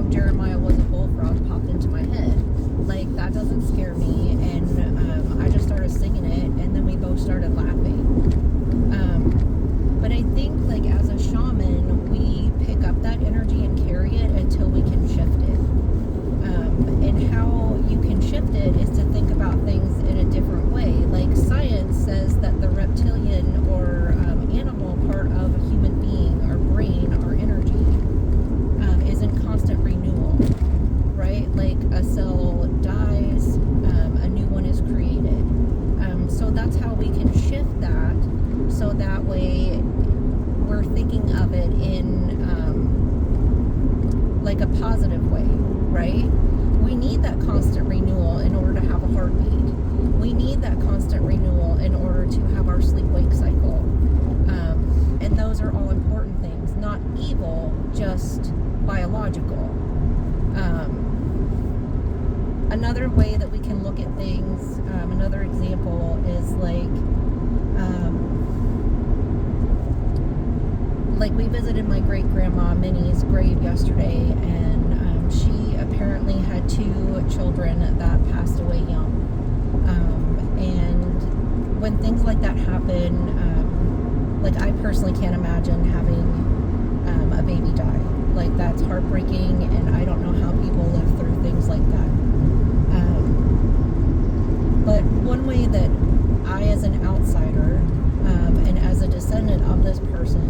bullfrog, Jeremiah was a bullfrog, popped into my head. Like, that doesn't scare me. And I just started singing it, and then we both started laughing. But I think, like, as a shaman, we pick up that energy and carry it until we can shift it. And how you can shift it is to think about things in a different way. Like, science says that the reptilian or animal part of a human being, our brain, our energy, is in constant renewal, right? Like, a cell dies, a new one is created. So that's how we can shift that, so that way we're thinking of it in like a positive way, right? We need that constant renewal in order to have a heartbeat. We need that constant renewal in order to have our sleep-wake cycle. And those are all important things, not evil, just biological. Another way that we can look at things, another example is like we visited my great-grandma Minnie's grave yesterday, and she apparently had 2 children that passed away young. And when things like that happen, like, I personally can't imagine having a baby die. Like, that's heartbreaking, and I don't know how people live through things like that. But one way that I, as an outsider, and as a descendant of this person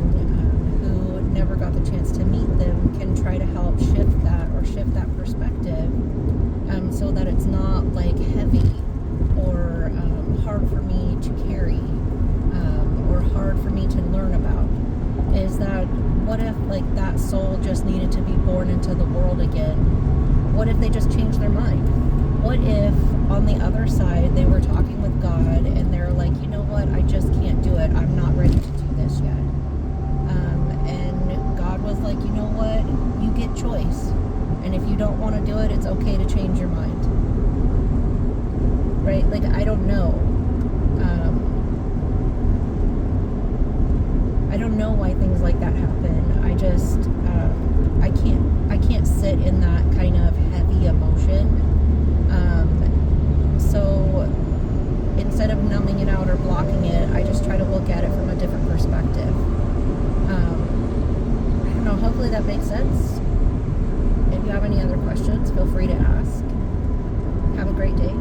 who never got the chance to meet them, can try to help shift that perspective, so that it's not, like, heavy or hard for me to carry, or hard for me to learn about, is that what if, like, that soul just needed to be born into the world again? What if they just changed their mind? What if on the other side they were talking with God and they're like, you know what, I just can't do it, I'm not ready to do this yet. And God was like, you know what, you get choice, and if you don't want to do it, it's okay to change your mind. Right? Like, I don't know. I don't know why things like that happen. I just, I can't sit in that kind of heavy emotion. So instead of numbing it out or blocking it, I just try to look at it from a different perspective. I don't know, hopefully that makes sense. If you have any other questions, feel free to ask. Have a great day.